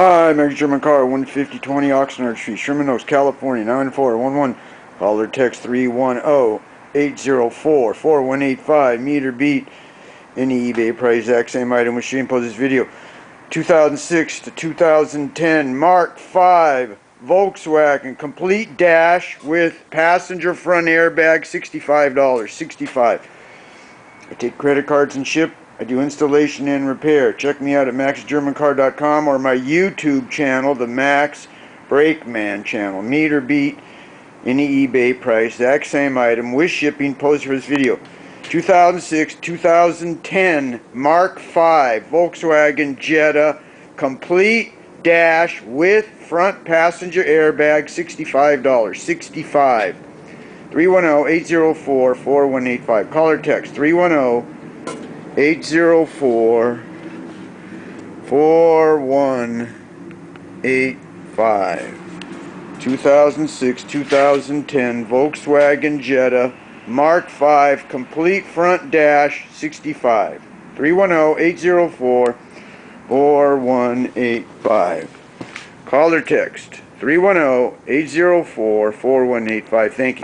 Hi, Max German Car, 15020 Oxnard Street, Sherman Oaks, California, 99411. Call or text 310-804-4185. Meter beat. Any eBay price, exact same item with shipping. Post this video. 2006 to 2010 Mark 5 Volkswagen complete dash with passenger front airbag, $65. $65. I take credit cards and ship. I do installation and repair. Check me out at maxgermancar.com or my YouTube channel, the Max Brakeman channel. Meter beat, any eBay price, exact same item with shipping. Post for this video. 2006, 2010 Mark 5 Volkswagen Jetta complete dash with front passenger airbag, $65. $65. 310-804-4185. Call or text 310-804-4185. 2006, 2010 Volkswagen Jetta Mark 5 complete front dash, $65. 310-804-4185. Call or text 310-804-4185. Thank you.